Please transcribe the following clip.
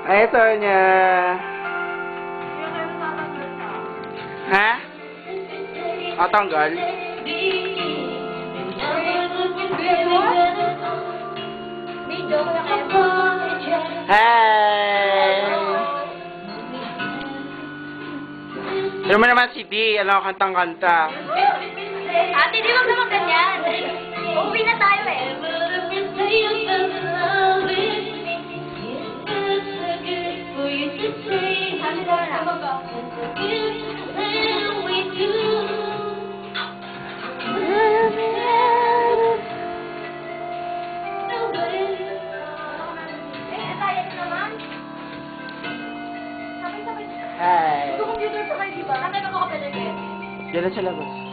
Ay, ito niya. Ha? O, tanggal? Hey! Pero mo naman si D, alam ko kantang-kanta. Ate, di wag naman ganyan. Uuwi na tayo eh. Hi! Computer sa kayo, di ba? Nakita ko ka pwede kayo. Diyan na sa labas.